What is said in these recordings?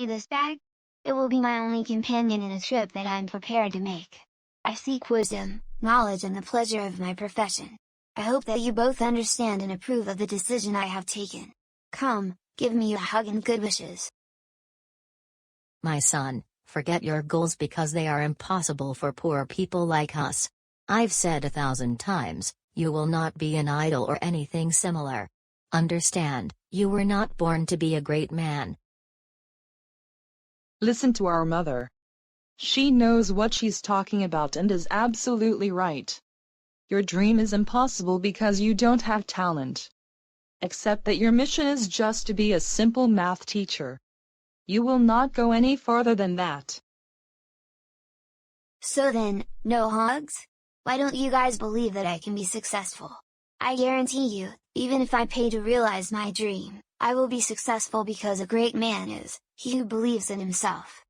this bag? It will be my only companion in a trip that I am prepared to make. I seek wisdom, knowledge and the pleasure of my profession. I hope that you both understand and approve of the decision I have taken. Come, give me a hug and good wishes. My son, forget your goals because they are impossible for poor people like us. I've said 1,000 times, you will not be an idol or anything similar. Understand, you were not born to be a great man. Listen to our mother. She knows what she's talking about and is absolutely right. Your dream is impossible because you don't have talent. Accept that your mission is just to be a simple math teacher. You will not go any farther than that. So then, no hugs? Why don't you guys believe that I can be successful? I guarantee you, even if I pay to realize my dream, I will be successful because a great man is he who believes in himself.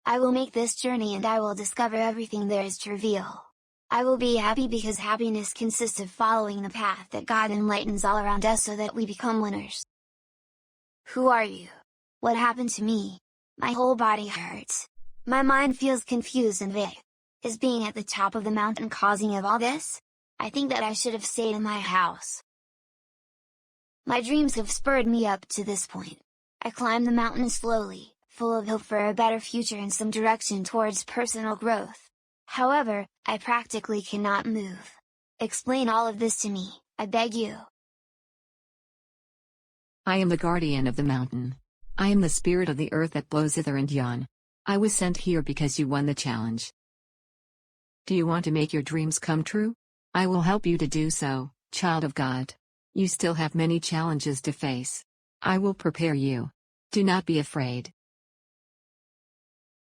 I will make this journey and I will discover everything there is to reveal. I will be happy because happiness consists of following the path that God enlightens all around us so that we become winners. Who are you? What happened to me? My whole body hurts. My mind feels confused and vague. Is being at the top of the mountain causing of all this? I think that I should have stayed in my house. My dreams have spurred me up to this point. I climbed the mountain slowly, full of hope for a better future and some direction towards personal growth. However, I practically cannot move. Explain all of this to me, I beg you. I am the guardian of the mountain. I am the spirit of the earth that blows hither and yon. I was sent here because you won the challenge. Do you want to make your dreams come true? I will help you to do so, child of God. You still have many challenges to face. I will prepare you. Do not be afraid.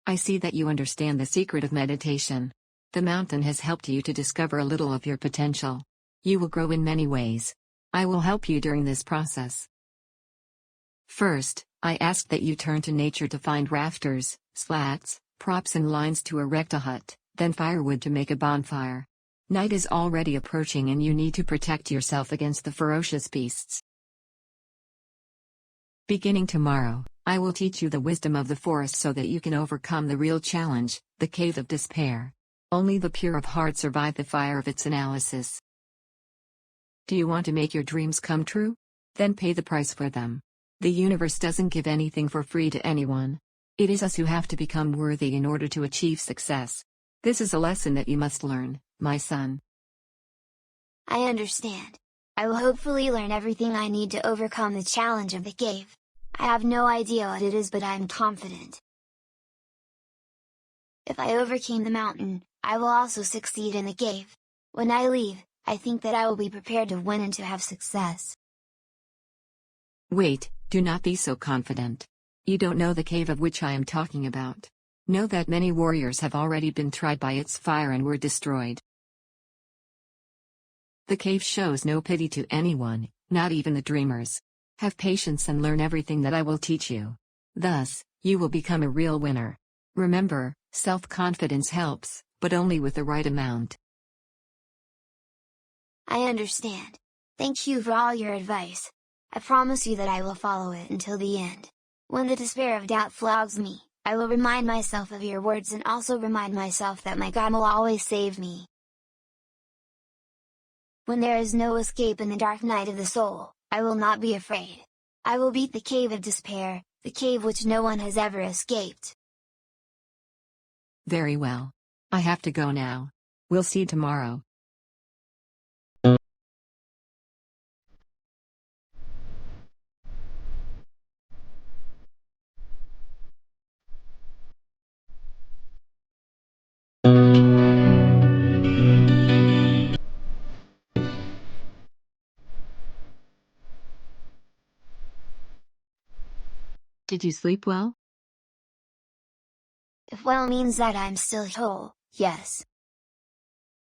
I see that you understand the secret of meditation. The mountain has helped you to discover a little of your potential. You will grow in many ways. I will help you during this process. First, I ask that you turn to nature to find rafters, slats, props and lines to erect a hut, then firewood to make a bonfire. Night is already approaching and you need to protect yourself against the ferocious beasts. Beginning tomorrow, I will teach you the wisdom of the forest so that you can overcome the real challenge, the cave of despair. Only the pure of heart survive the fire of its analysis. Do you want to make your dreams come true? Then pay the price for them. The universe doesn't give anything for free to anyone. It is us who have to become worthy in order to achieve success. This is a lesson that you must learn, my son. I understand. I will hopefully learn everything I need to overcome the challenge of the cave. I have no idea what it is, but I am confident. If I overcame the mountain, I will also succeed in the cave. When I leave, I think that I will be prepared to win and to have success. Wait, do not be so confident. You don't know the cave of which I am talking about. Know that many warriors have already been tried by its fire and were destroyed. The cave shows no pity to anyone, not even the dreamers. Have patience and learn everything that I will teach you. Thus, you will become a real winner. Remember, self-confidence helps, but only with the right amount. I understand. Thank you for all your advice. I promise you that I will follow it until the end. When the despair of doubt flogs me, I will remind myself of your words and also remind myself that my God will always save me. When there is no escape in the dark night of the soul, I will not be afraid. I will beat the cave of despair, the cave which no one has ever escaped. Very well. I have to go now. We'll see tomorrow. Did you sleep well? If well means that I'm still whole, yes.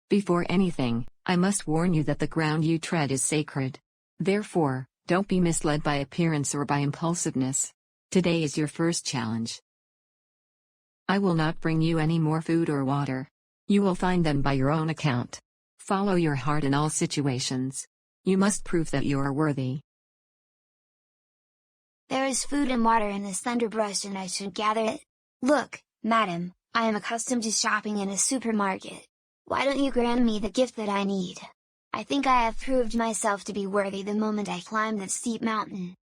Before anything, I must warn you that the ground you tread is sacred. Therefore, don't be misled by appearance or by impulsiveness. Today is your first challenge. I will not bring you any more food or water. You will find them by your own account. Follow your heart in all situations. You must prove that you are worthy. There is food and water in this thunderbrush and I should gather it. Look, madam, I am accustomed to shopping in a supermarket. Why don't you grant me the gift that I need? I think I have proved myself to be worthy the moment I climb that steep mountain.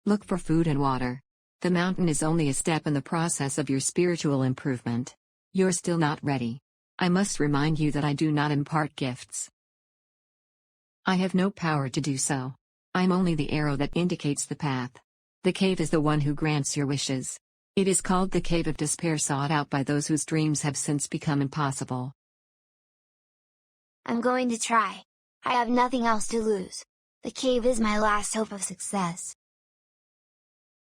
Look for food and water. The mountain is only a step in the process of your spiritual improvement. You're still not ready. I must remind you that I do not impart gifts. I have no power to do so. I'm only the arrow that indicates the path. The cave is the one who grants your wishes. It is called the Cave of Despair, sought out by those whose dreams have since become impossible. I'm going to try. I have nothing else to lose. The cave is my last hope of success.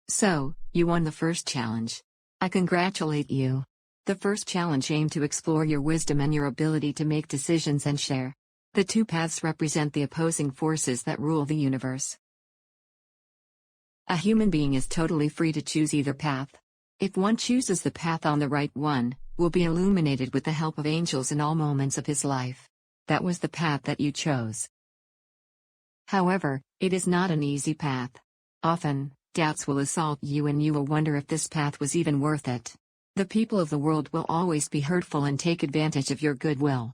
So, you won the first challenge. I congratulate you. The first challenge aimed to explore your wisdom and your ability to make decisions and share. The two paths represent the opposing forces that rule the universe. A human being is totally free to choose either path. If one chooses the path on the right, one will be illuminated with the help of angels in all moments of his life. That was the path that you chose. However, it is not an easy path. Often, doubts will assault you and you will wonder if this path was even worth it. The people of the world will always be hurtful and take advantage of your goodwill.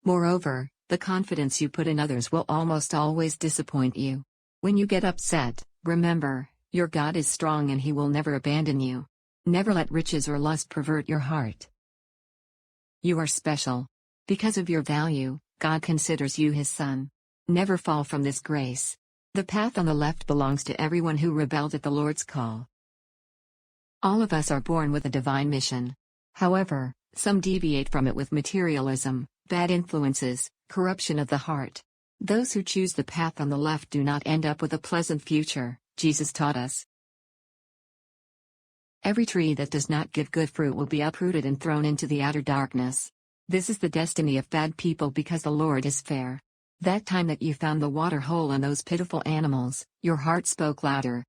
Moreover, the confidence you put in others will almost always disappoint you. When you get upset, remember, your God is strong and He will never abandon you. Never let riches or lust pervert your heart. You are special. Because of your value, God considers you His son. Never fall from this grace. The path on the left belongs to everyone who rebelled at the Lord's call. All of us are born with a divine mission. However, some deviate from it with materialism, bad influences, corruption of the heart. Those who choose the path on the left do not end up with a pleasant future, Jesus taught us. Every tree that does not give good fruit will be uprooted and thrown into the outer darkness. This is the destiny of bad people because the Lord is fair. That time that you found the water hole and those pitiful animals, your heart spoke louder.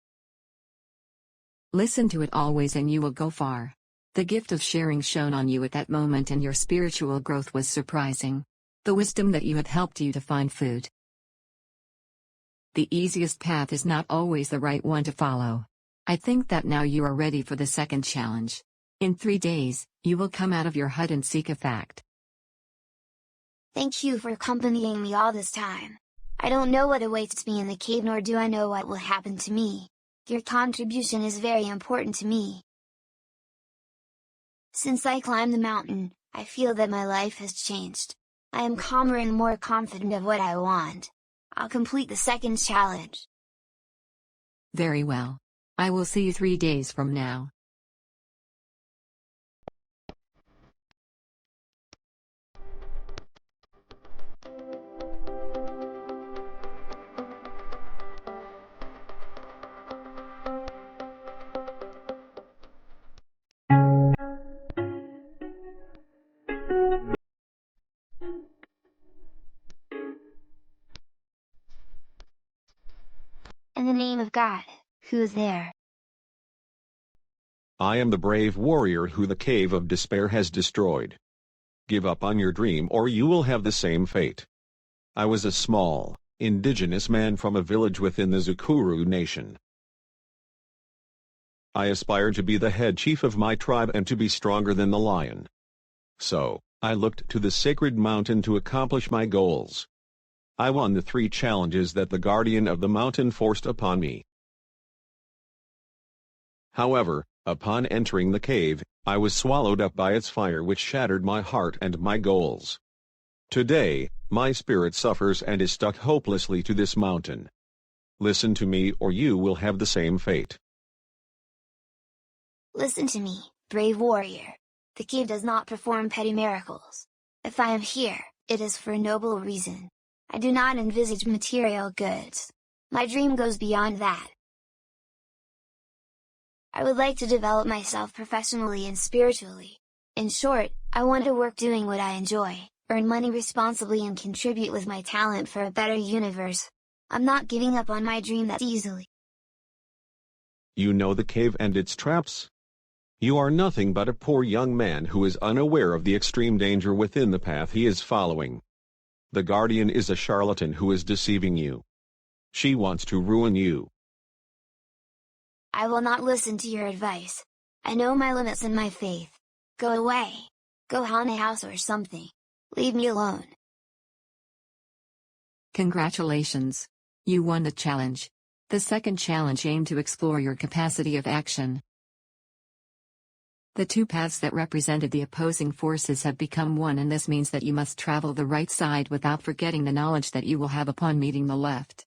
Listen to it always and you will go far. The gift of sharing shone on you at that moment and your spiritual growth was surprising. The wisdom that you have helped you to find food. The easiest path is not always the right one to follow. I think that now you are ready for the second challenge. In 3 days, you will come out of your hut and seek a fact. Thank you for accompanying me all this time. I don't know what awaits me in the cave, nor do I know what will happen to me. Your contribution is very important to me. Since I climbed the mountain, I feel that my life has changed. I am calmer and more confident of what I want. I'll complete the second challenge. Very well. I will see you 3 days from now. In the name of God, who is there? I am the brave warrior who the Cave of Despair has destroyed. Give up on your dream or you will have the same fate. I was a small, indigenous man from a village within the Zukuru nation. I aspired to be the head chief of my tribe and to be stronger than the lion. So, I looked to the sacred mountain to accomplish my goals. I won the 3 challenges that the guardian of the mountain forced upon me. However, upon entering the cave, I was swallowed up by its fire which shattered my heart and my goals. Today, my spirit suffers and is stuck hopelessly to this mountain. Listen to me or you will have the same fate. Listen to me, brave warrior. The cave does not perform petty miracles. If I am here, it is for a noble reason. I do not envisage material goods. My dream goes beyond that. I would like to develop myself professionally and spiritually. In short, I want to work doing what I enjoy, earn money responsibly and contribute with my talent for a better universe. I'm not giving up on my dream that easily. You know the cave and its traps? You are nothing but a poor young man who is unaware of the extreme danger within the path he is following. The guardian is a charlatan who is deceiving you. She wants to ruin you. I will not listen to your advice. I know my limits and my faith. Go away. Go haunt a house or something. Leave me alone. Congratulations. You won the challenge. The second challenge aimed to explore your capacity of action. The two paths that represented the opposing forces have become one, and this means that you must travel the right side without forgetting the knowledge that you will have upon meeting the left.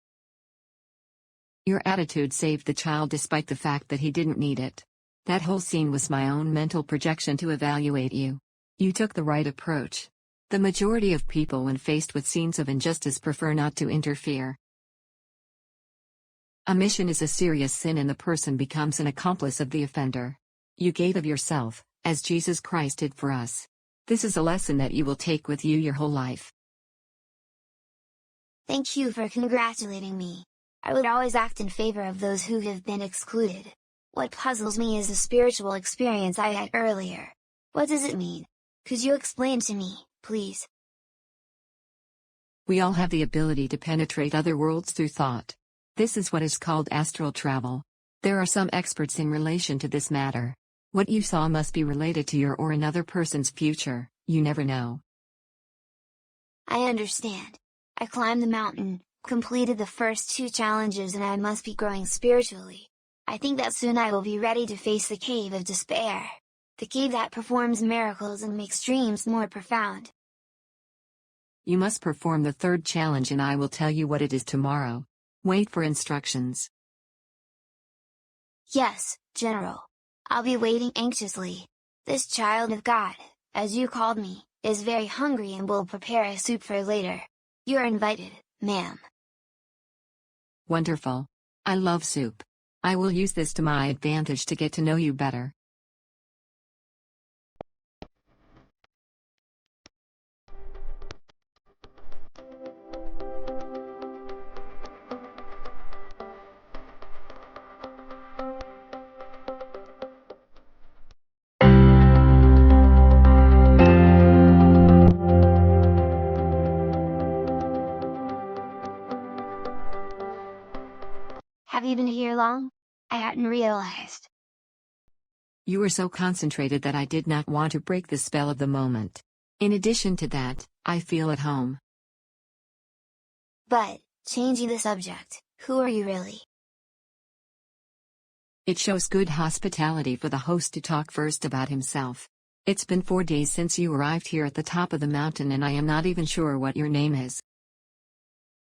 Your attitude saved the child despite the fact that he didn't need it. That whole scene was my own mental projection to evaluate you. You took the right approach. The majority of people when faced with scenes of injustice prefer not to interfere. Omission is a serious sin and the person becomes an accomplice of the offender. You gave of yourself, as Jesus Christ did for us. This is a lesson that you will take with you your whole life. Thank you for congratulating me. I would always act in favor of those who have been excluded. What puzzles me is the spiritual experience I had earlier. What does it mean? Could you explain to me, please? We all have the ability to penetrate other worlds through thought. This is what is called astral travel. There are some experts in relation to this matter. What you saw must be related to your or another person's future, you never know. I understand. I climbed the mountain, completed the first 2 challenges, and I must be growing spiritually. I think that soon I will be ready to face the cave of despair. The cave that performs miracles and makes dreams more profound. You must perform the 3rd challenge and I will tell you what it is tomorrow. Wait for instructions. Yes, General. I'll be waiting anxiously. This child of God, as you called me, is very hungry and will prepare a soup for later. You're invited, ma'am. Wonderful. I love soup. I will use this to my advantage to get to know you better. Have you been here long? I hadn't realized. You were so concentrated that I did not want to break the spell of the moment. In addition to that, I feel at home. But, changing the subject, who are you really? It shows good hospitality for the host to talk first about himself. It's been 4 days since you arrived here at the top of the mountain and I am not even sure what your name is.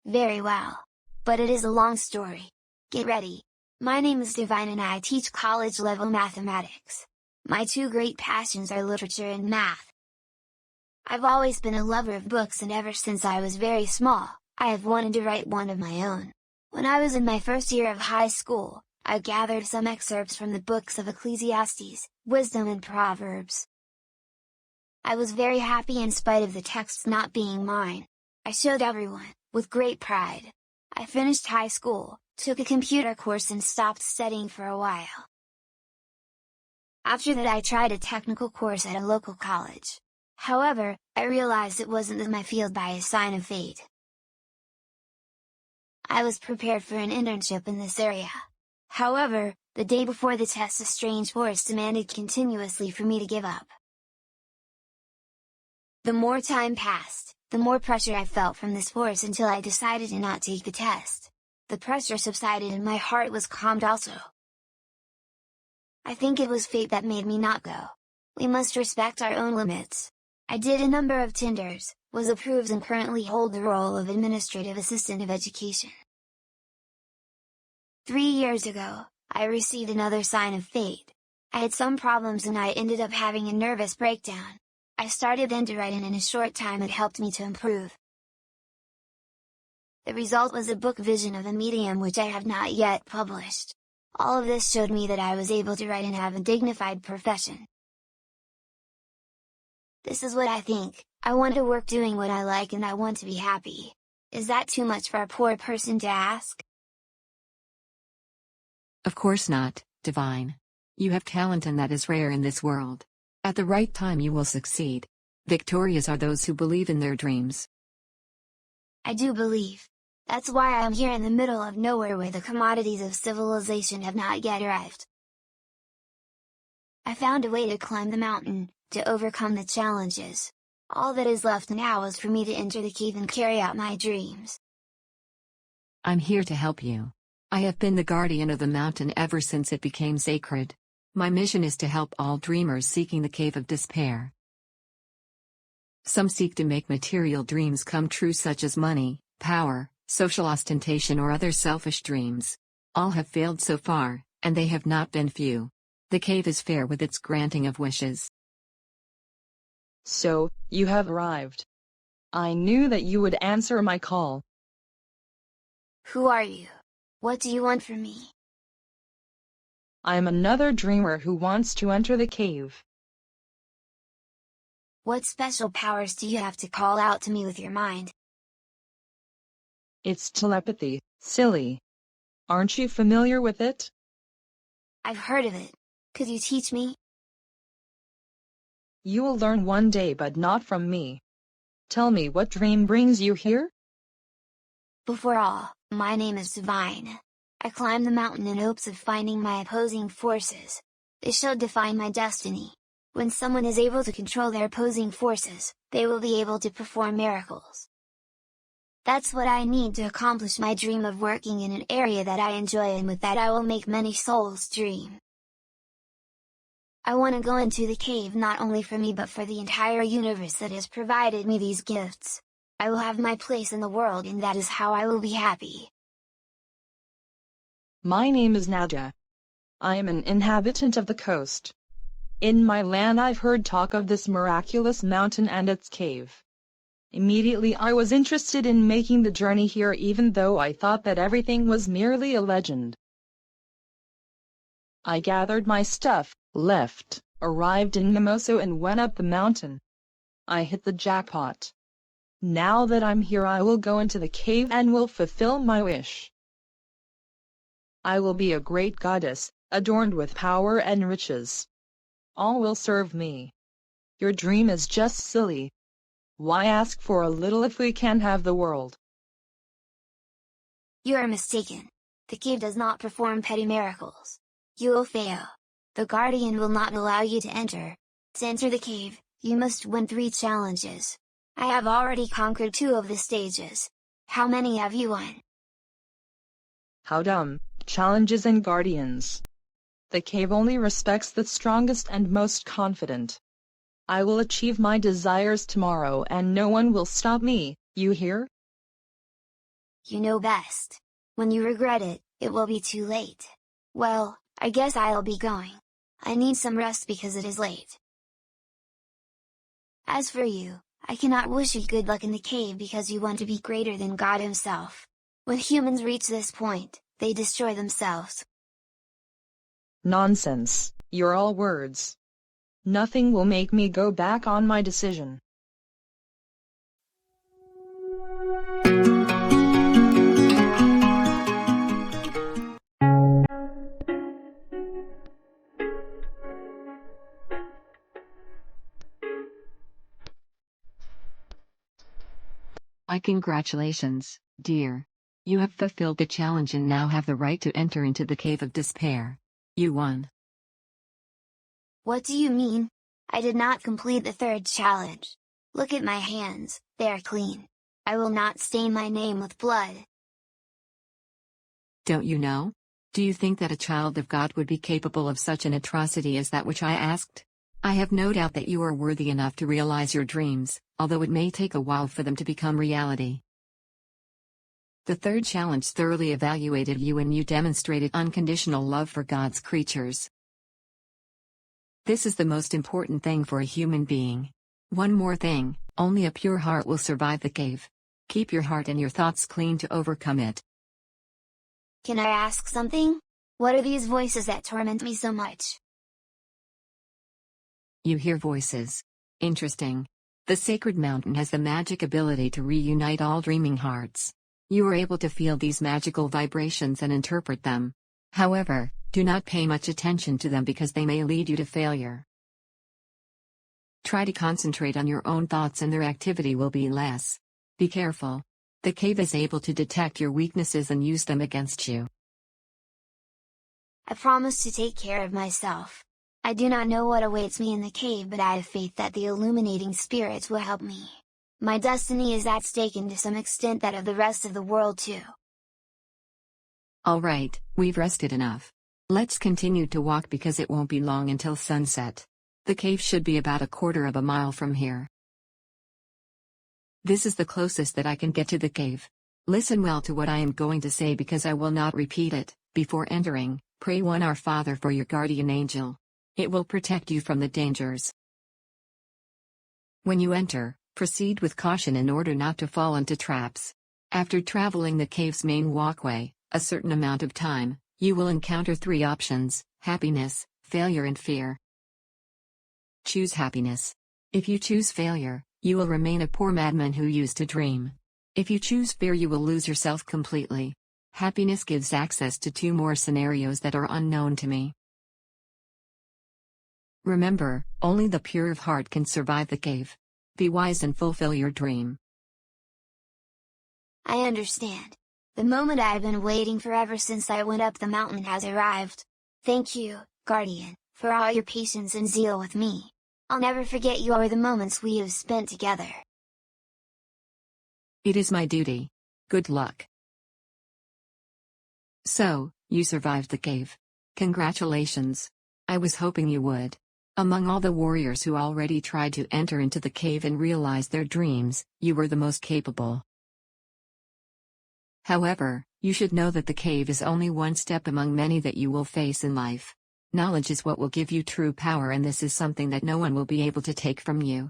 Very well. But it is a long story. Get ready. My name is Divine and I teach college-level mathematics. My 2 great passions are literature and math. I've always been a lover of books and ever since I was very small, I have wanted to write one of my own. When I was in my first year of high school, I gathered some excerpts from the books of Ecclesiastes, Wisdom and Proverbs. I was very happy in spite of the texts not being mine. I showed everyone, with great pride. I finished high school, took a computer course and stopped studying for a while. After that I tried a technical course at a local college. However, I realized it wasn't my field by a sign of fate. I was prepared for an internship in this area. However, the day before the test a strange force demanded continuously for me to give up. The more time passed, the more pressure I felt from this force until I decided to not take the test. The pressure subsided and my heart was calmed also. I think it was fate that made me not go. We must respect our own limits. I did a number of tenders, was approved and currently hold the role of Administrative Assistant of Education. 3 years ago, I received another sign of fate. I had some problems and I ended up having a nervous breakdown. I started then to write and in a short time it helped me to improve. The result was a book Vision of a Medium which I have not yet published. All of this showed me that I was able to write and have a dignified profession. This is what I think. I want to work doing what I like and I want to be happy. Is that too much for a poor person to ask? Of course not, Divine. You have talent and that is rare in this world. At the right time you will succeed. Victorious are those who believe in their dreams. I do believe. That's why I am here in the middle of nowhere where the commodities of civilization have not yet arrived. I found a way to climb the mountain, to overcome the challenges. All that is left now is for me to enter the cave and carry out my dreams. I'm here to help you. I have been the guardian of the mountain ever since it became sacred. My mission is to help all dreamers seeking the Cave of Despair. Some seek to make material dreams come true, such as money, power, social ostentation, or other selfish dreams. All have failed so far, and they have not been few. The cave is fair with its granting of wishes. So, you have arrived. I knew that you would answer my call. Who are you? What do you want from me? I am another dreamer who wants to enter the cave. What special powers do you have to call out to me with your mind? It's telepathy, silly. Aren't you familiar with it? I've heard of it. Could you teach me? You will learn one day, but not from me. Tell me, what dream brings you here? Before all, my name is Divine. I climbed the mountain in hopes of finding my opposing forces. They shall define my destiny. When someone is able to control their opposing forces, they will be able to perform miracles. That's what I need to accomplish my dream of working in an area that I enjoy, and with that I will make many souls dream. I want to go into the cave not only for me but for the entire universe that has provided me these gifts. I will have my place in the world, and that is how I will be happy. My name is Nadia. I am an inhabitant of the coast. In my land I've heard talk of this miraculous mountain and its cave. Immediately I was interested in making the journey here, even though I thought that everything was merely a legend. I gathered my stuff, left, arrived in Mimoso, and went up the mountain. I hit the jackpot. Now that I'm here, I will go into the cave and will fulfill my wish. I will be a great goddess, adorned with power and riches. All will serve me. Your dream is just silly. Why ask for a little if we can't have the world? You are mistaken. The cave does not perform petty miracles. You will fail. The Guardian will not allow you to enter. To enter the cave, you must win 3 challenges. I have already conquered 2 of the stages. How many have you won? How dumb. Challenges and guardians. The cave only respects the strongest and most confident. I will achieve my desires tomorrow, and no one will stop me, you hear? You know best. When you regret it, it will be too late. Well, I guess I'll be going. I need some rest because it is late. As for you, I cannot wish you good luck in the cave because you want to be greater than God himself. When humans reach this point, they destroy themselves. Nonsense, you're all words. Nothing will make me go back on my decision. My congratulations, dear. You have fulfilled the challenge and now have the right to enter into the Cave of Despair. You won. What do you mean? I did not complete the 3rd challenge. Look at my hands, they are clean. I will not stain my name with blood. Don't you know? Do you think that a child of God would be capable of such an atrocity as that which I asked? I have no doubt that you are worthy enough to realize your dreams, although it may take a while for them to become reality. The 3rd challenge thoroughly evaluated you, and you demonstrated unconditional love for God's creatures. This is the most important thing for a human being. One more thing, only a pure heart will survive the cave. Keep your heart and your thoughts clean to overcome it. Can I ask something? What are these voices that torment me so much? You hear voices. Interesting. The sacred mountain has the magic ability to reunite all dreaming hearts. You are able to feel these magical vibrations and interpret them. However, do not pay much attention to them because they may lead you to failure. Try to concentrate on your own thoughts and their activity will be less. Be careful. The cave is able to detect your weaknesses and use them against you. I promise to take care of myself. I do not know what awaits me in the cave, but I have faith that the illuminating spirits will help me. My destiny is at stake, and to some extent that of the rest of the world too. Alright, we've rested enough. Let's continue to walk because it won't be long until sunset. The cave should be about a quarter of a mile from here. This is the closest that I can get to the cave. Listen well to what I am going to say because I will not repeat it. Before entering, pray one Our Father for your guardian angel. It will protect you from the dangers. When you enter, proceed with caution in order not to fall into traps. After traveling the cave's main walkway, a certain amount of time, you will encounter 3 options: happiness, failure and fear. Choose happiness. If you choose failure, you will remain a poor madman who used to dream. If you choose fear, you will lose yourself completely. Happiness gives access to 2 more scenarios that are unknown to me. Remember, only the pure of heart can survive the cave. Be wise and fulfill your dream. I understand. The moment I have been waiting for ever since I went up the mountain has arrived. Thank you, Guardian, for all your patience and zeal with me. I'll never forget you or the moments we have spent together. It is my duty. Good luck. So, you survived the cave. Congratulations. I was hoping you would. Among all the warriors who already tried to enter into the cave and realize their dreams, you were the most capable. However, you should know that the cave is only one step among many that you will face in life. Knowledge is what will give you true power, and this is something that no one will be able to take from you.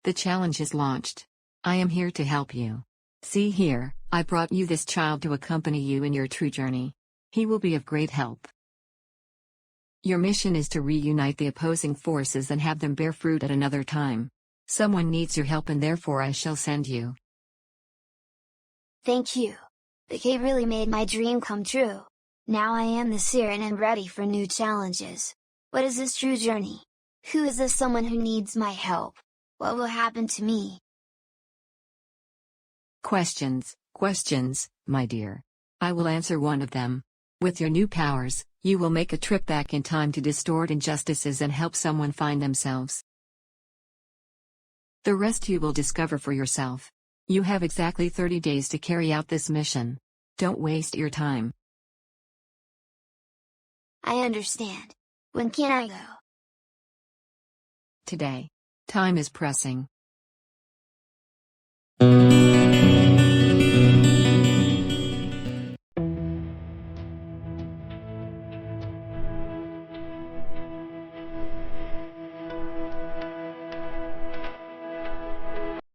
The challenge is launched. I am here to help you. See here, I brought you this child to accompany you in your true journey. He will be of great help. Your mission is to reunite the opposing forces and have them bear fruit at another time. Someone needs your help, and therefore I shall send you. Thank you. The cave really made my dream come true. Now I am the seer and am ready for new challenges. What is this true journey? Who is this someone who needs my help? What will happen to me? Questions, my dear. I will answer one of them. With your new powers, you will make a trip back in time to distort injustices and help someone find themselves. The rest you will discover for yourself. You have exactly 30 days to carry out this mission. Don't waste your time. I understand. When can I go? Today. Time is pressing.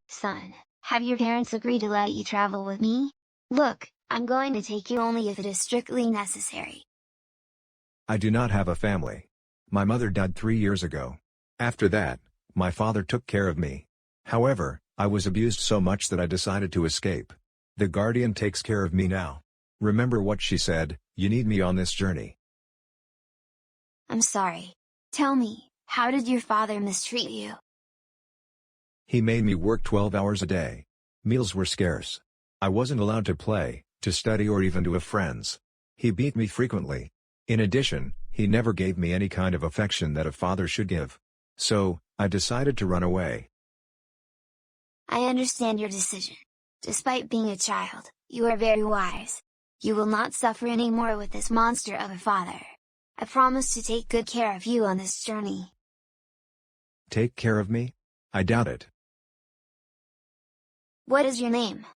Son, have your parents agreed to let you travel with me? Look, I'm going to take you only if it is strictly necessary. I do not have a family. My mother died 3 years ago. After that, my father took care of me. However, I was abused so much that I decided to escape. The Guardian takes care of me now. Remember what she said, you need me on this journey. I'm sorry. Tell me, how did your father mistreat you? He made me work 12 hours a day. Meals were scarce. I wasn't allowed to play, to study or even to have friends. He beat me frequently. In addition, he never gave me any kind of affection that a father should give. So, I decided to run away. I understand your decision. Despite being a child, you are very wise. You will not suffer anymore with this monster of a father. I promise to take good care of you on this journey. Take care of me? I doubt it. What is your name?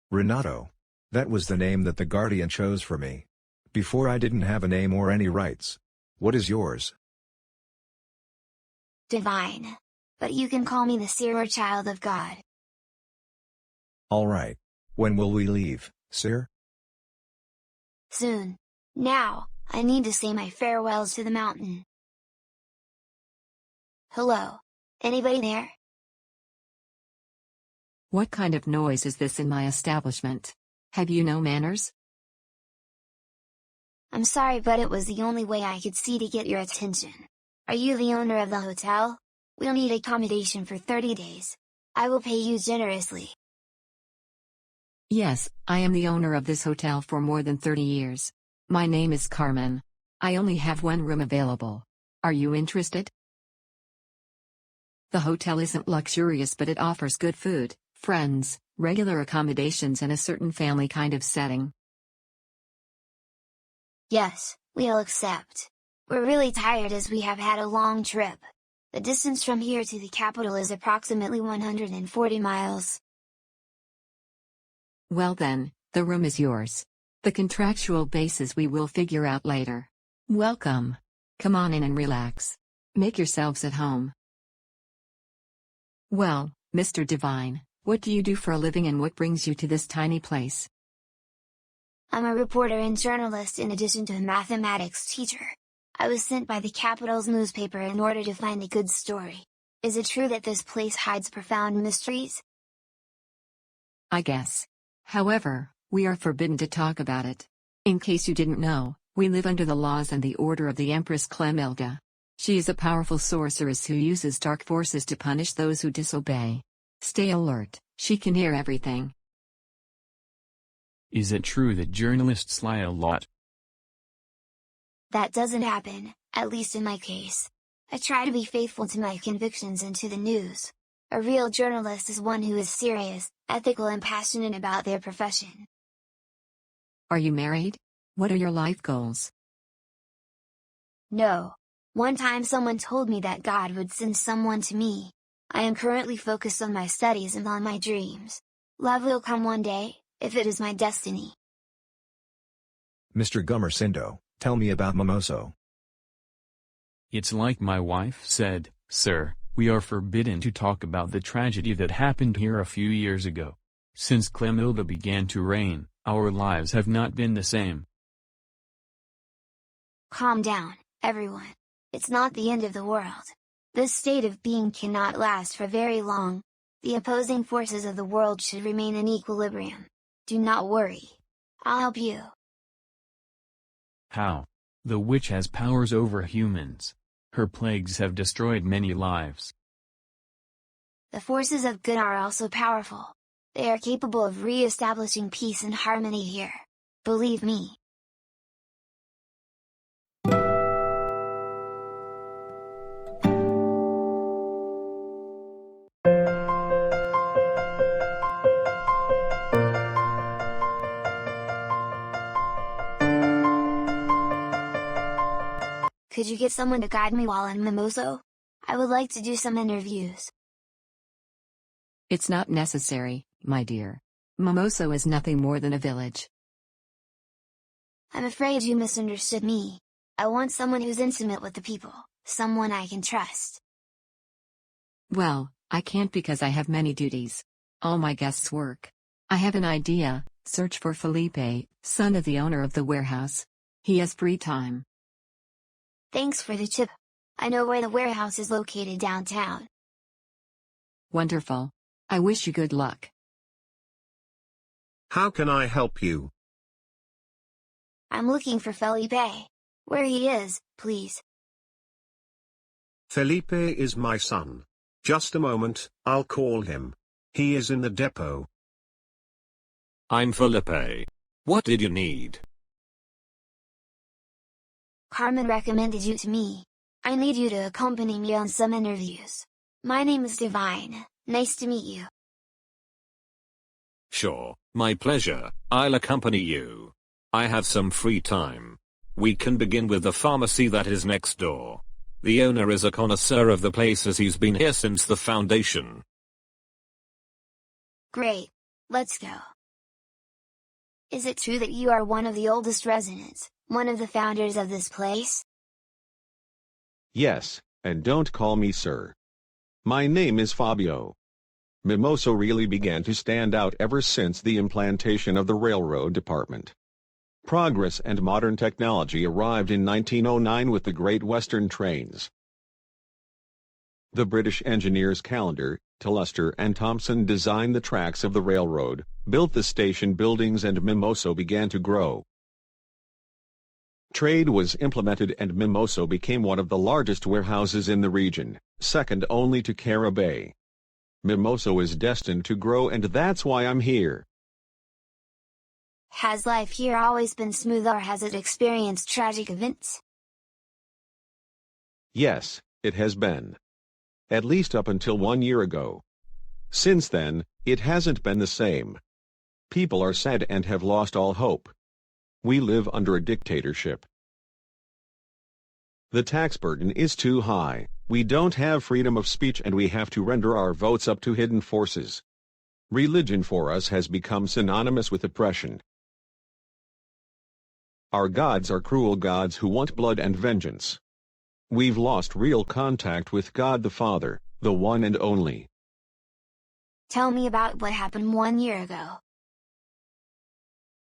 Renato. That was the name that the Guardian chose for me. Before I didn't have a name or any rights. What is yours? Divine. But you can call me the seer or child of God. Alright. When will we leave, sir? Soon. Now, I need to say my farewells to the mountain. Hello? Anybody there? What kind of noise is this in my establishment? Have you no manners? I'm sorry, but it was the only way I could see to get your attention. Are you the owner of the hotel? We'll need accommodation for 30 days. I will pay you generously. Yes, I am the owner of this hotel for more than 30 years. My name is Carmen. I only have one room available. Are you interested? The hotel isn't luxurious, but it offers good food, friends, regular accommodations, and a certain family kind of setting. Yes, we'll accept. We're really tired as we have had a long trip. The distance from here to the capital is approximately 140 miles. Well then, the room is yours. The contractual basis we will figure out later. Welcome. Come on in and relax. Make yourselves at home. Well, Mr. Divine, what do you do for a living and what brings you to this tiny place? I'm a reporter and journalist in addition to a mathematics teacher. I was sent by the capital's newspaper in order to find a good story. Is it true that this place hides profound mysteries? I guess. However, we are forbidden to talk about it. In case you didn't know, we live under the laws and the order of the Empress Clemilda. She is a powerful sorceress who uses dark forces to punish those who disobey. Stay alert, she can hear everything. Is it true that journalists lie a lot? That doesn't happen, at least in my case. I try to be faithful to my convictions and to the news. A real journalist is one who is serious, ethical, and passionate about their profession. Are you married? What are your life goals? No. One time someone told me that God would send someone to me. I am currently focused on my studies and on my dreams. Love will come one day, if it is my destiny. Mr. Gumersindo, tell me about Mimoso. It's like my wife said, sir, we are forbidden to talk about the tragedy that happened here a few years ago. Since Clemilda began to reign, our lives have not been the same. Calm down, everyone. It's not the end of the world. This state of being cannot last for very long. The opposing forces of the world should remain in equilibrium. Do not worry. I'll help you. How? The witch has powers over humans. Her plagues have destroyed many lives. The forces of good are also powerful. They are capable of re-establishing peace and harmony here. Believe me. Could you get someone to guide me while in Mimoso? I would like to do some interviews. It's not necessary, my dear. Mimoso is nothing more than a village. I'm afraid you misunderstood me. I want someone who's intimate with the people, someone I can trust. Well, I can't because I have many duties. All my guests work. I have an idea: search for Felipe, son of the owner of the warehouse. He has free time. Thanks for the tip. I know where the warehouse is located downtown. Wonderful. I wish you good luck. How can I help you? I'm looking for Felipe. Where he is, please. Felipe is my son. Just a moment, I'll call him. He is in the depot. I'm Felipe. What did you need? Carmen recommended you to me. I need you to accompany me on some interviews. My name is Divine. Nice to meet you. Sure, my pleasure, I'll accompany you. I have some free time. We can begin with the pharmacy that is next door. The owner is a connoisseur of the place as he's been here since the foundation. Great. Let's go. Is it true that you are one of the oldest residents, one of the founders of this place? Yes, and don't call me sir. My name is Fabio. Mimoso really began to stand out ever since the implantation of the railroad department. Progress and modern technology arrived in 1909 with the Great Western trains. The British engineers Callender, Toluster and Thompson designed the tracks of the railroad, built the station buildings, and Mimoso began to grow. Trade was implemented and Mimoso became one of the largest warehouses in the region, second only to Cara Bay. Mimoso is destined to grow, and that's why I'm here. Has life here always been smooth, or has it experienced tragic events? Yes, it has been. At least up until 1 year ago. Since then, it hasn't been the same. People are sad and have lost all hope. We live under a dictatorship. The tax burden is too high, we don't have freedom of speech, and we have to render our votes up to hidden forces. Religion for us has become synonymous with oppression. Our gods are cruel gods who want blood and vengeance. We've lost real contact with God the Father, the one and only. Tell me about what happened 1 year ago.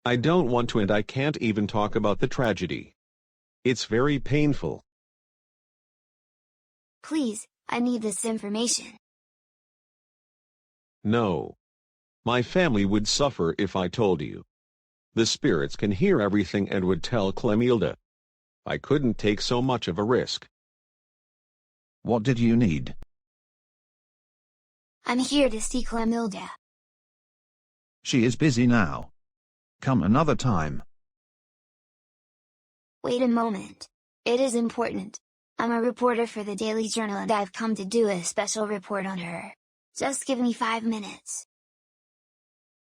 I don't want to, and I can't even talk about the tragedy. It's very painful. Please, I need this information. No. My family would suffer if I told you. The spirits can hear everything and would tell Clemilda. I couldn't take so much of a risk. What did you need? I'm here to see Clemilda. She is busy now. Come another time. Wait a moment. It is important. I'm a reporter for the Daily Journal and I've come to do a special report on her. Just give me 5 minutes.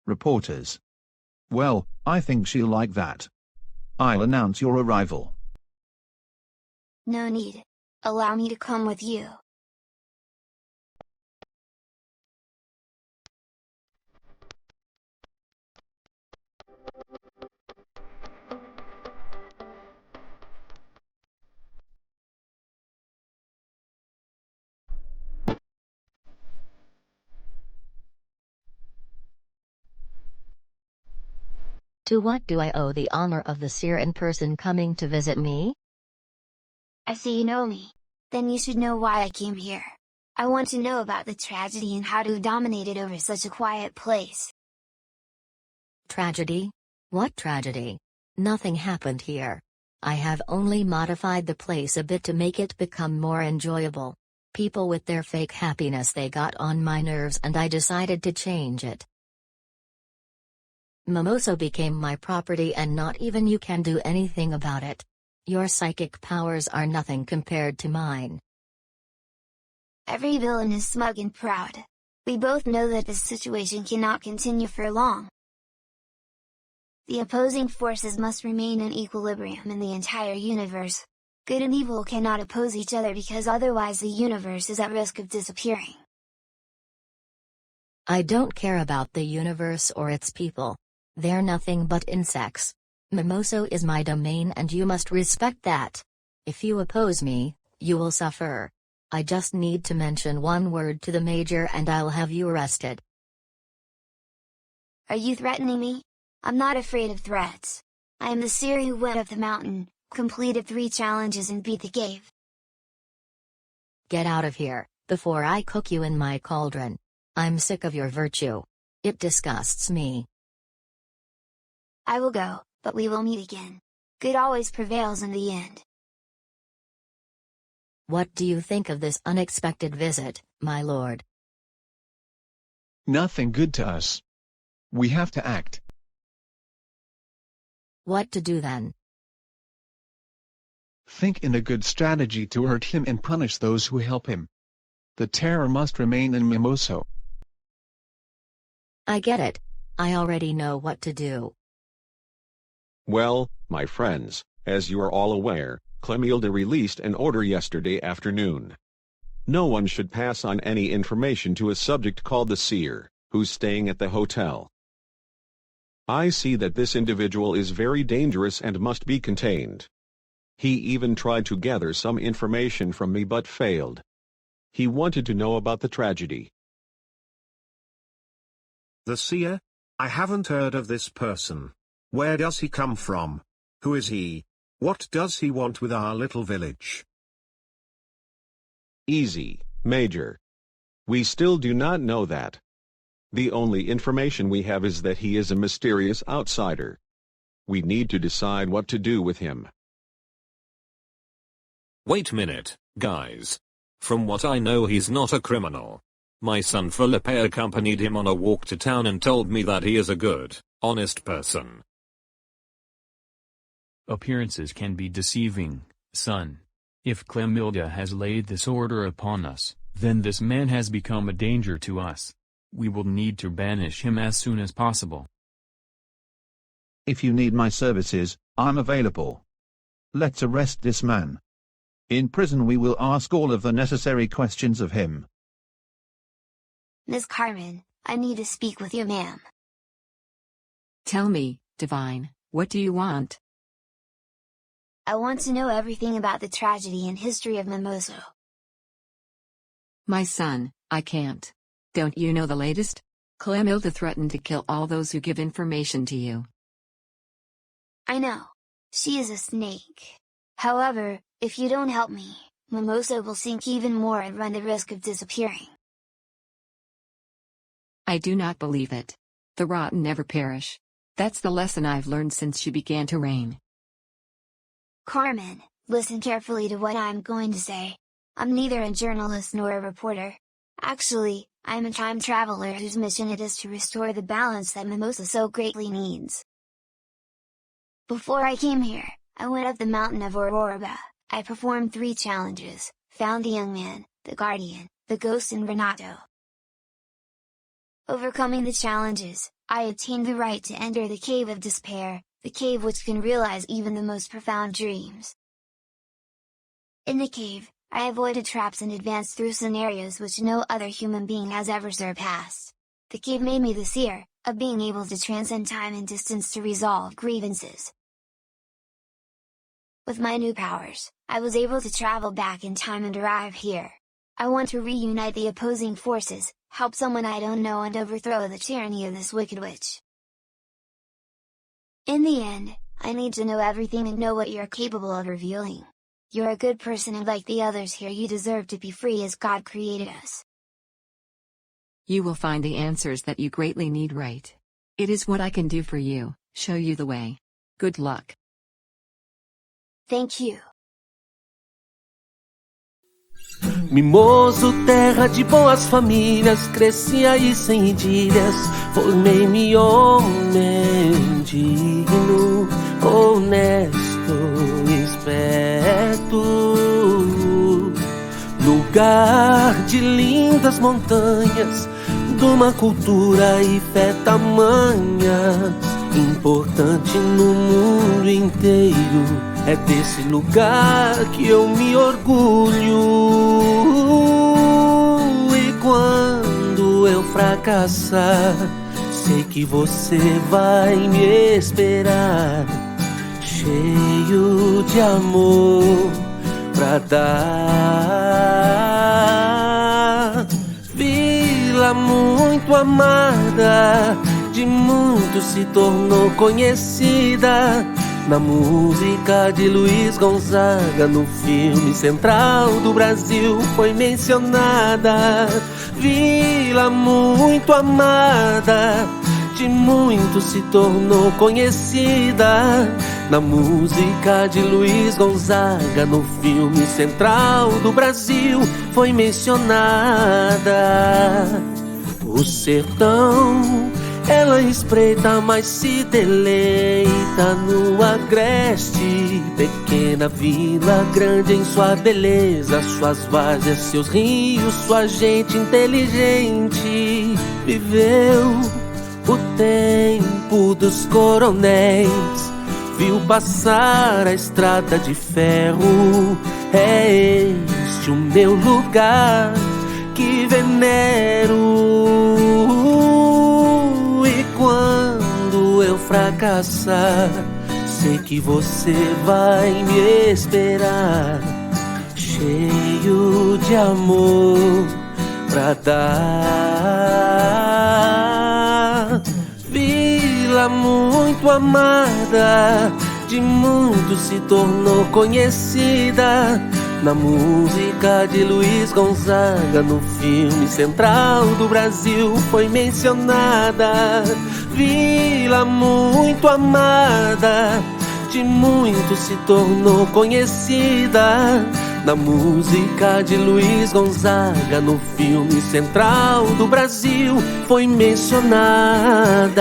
Reporters. Well, I think she'll like that. I'll announce your arrival. No need. Allow me to come with you. To what do I owe the honor of the seer in person coming to visit me? I see you know me. Then you should know why I came here. I want to know about the tragedy and how to dominate it over such a quiet place. Tragedy? What tragedy? Nothing happened here. I have only modified the place a bit to make it become more enjoyable. People with their fake happiness, they got on my nerves and I decided to change it. Mimoso became my property and not even you can do anything about it. Your psychic powers are nothing compared to mine. Every villain is smug and proud. We both know that this situation cannot continue for long. The opposing forces must remain in equilibrium in the entire universe. Good and evil cannot oppose each other because otherwise the universe is at risk of disappearing. I don't care about the universe or its people. They're nothing but insects. Mimoso is my domain and you must respect that. If you oppose me, you will suffer. I just need to mention one word to the major and I'll have you arrested. Are you threatening me? I'm not afraid of threats. I am the seer who went up the mountain, completed 3 challenges and beat the cave. Get out of here, before I cook you in my cauldron. I'm sick of your virtue. It disgusts me. I will go, but we will meet again. Good always prevails in the end. What do you think of this unexpected visit, my lord? Nothing good to us. We have to act. What to do then? Think in a good strategy to hurt him and punish those who help him. The terror must remain in Mimoso. I get it. I already know what to do. Well, my friends, as you are all aware, Clemilda released an order yesterday afternoon. No one should pass on any information to a subject called the seer, who's staying at the hotel. I see that this individual is very dangerous and must be contained. He even tried to gather some information from me but failed. He wanted to know about the tragedy. The seer? I haven't heard of this person. Where does he come from? Who is he? What does he want with our little village? Easy, Major. We still do not know that. The only information we have is that he is a mysterious outsider. We need to decide what to do with him. Wait a minute, guys. From what I know, he's not a criminal. My son Felipe accompanied him on a walk to town and told me that he is a good, honest person. Appearances can be deceiving, son. If Clemilda has laid this order upon us, then this man has become a danger to us. We will need to banish him as soon as possible. If you need my services, I'm available. Let's arrest this man. In prison we will ask all of the necessary questions of him. Miss Carmen, I need to speak with you, ma'am. Tell me, Divine, what do you want? I want to know everything about the tragedy and history of Mimoso. My son, I can't. Don't you know the latest? Clemilda threatened to kill all those who give information to you. I know. She is a snake. However, if you don't help me, Mimoso will sink even more and run the risk of disappearing. I do not believe it. The rotten never perish. That's the lesson I've learned since she began to reign. Carmen, listen carefully to what I'm going to say. I'm neither a journalist nor a reporter. Actually, I'm a time traveler whose mission it is to restore the balance that Mimoso so greatly needs. Before I came here, I went up the mountain of Aurora. I performed 3 challenges, found the young man, the guardian, the ghost and Renato. Overcoming the challenges, I attained the right to enter the Cave of Despair, the cave which can realize even the most profound dreams. In the cave, I avoided traps and advanced through scenarios which no other human being has ever surpassed. The cave made me the seer, of being able to transcend time and distance to resolve grievances. With my new powers, I was able to travel back in time and arrive here. I want to reunite the opposing forces, help someone I don't know and overthrow the tyranny of this wicked witch. In the end, I need to know everything and know what you're capable of revealing. You're a good person and like the others here you deserve to be free as God created us. You will find the answers that you greatly need, right? It is what I can do for you, show you the way. Good luck. Thank you. Mimoso, terra de boas famílias, cresci aí sem dívidas, formei-me homem digno, honesto, esperto. Lugar de lindas montanhas, de uma cultura e fé tamanhas, importante no mundo inteiro. É desse lugar que eu me orgulho. E quando eu fracassar, sei que você vai me esperar, cheio de amor pra dar. Vila muito amada, de muitos se tornou conhecida. Na música de Luiz Gonzaga, no filme Central do Brasil foi mencionada. Vila muito amada, de muitos se tornou conhecida. Na música de Luiz Gonzaga, no filme Central do Brasil foi mencionada. O sertão ela espreita, mas se deleita no agreste. Pequena vila, grande em sua beleza, suas várzeas, seus rios, sua gente inteligente. Viveu o tempo dos coronéis, viu passar a estrada de ferro. É este o meu lugar que venero. E quando eu fracassar, sei que você vai me esperar, cheio de amor pra dar. Vila muito amada, de muitos se tornou conhecida. Na música de Luiz Gonzaga, no filme Central do Brasil foi mencionada. Vila muito amada, de muitos se tornou conhecida. na música de Luiz Gonzaga, no filme Central do Brasil, foi mencionada.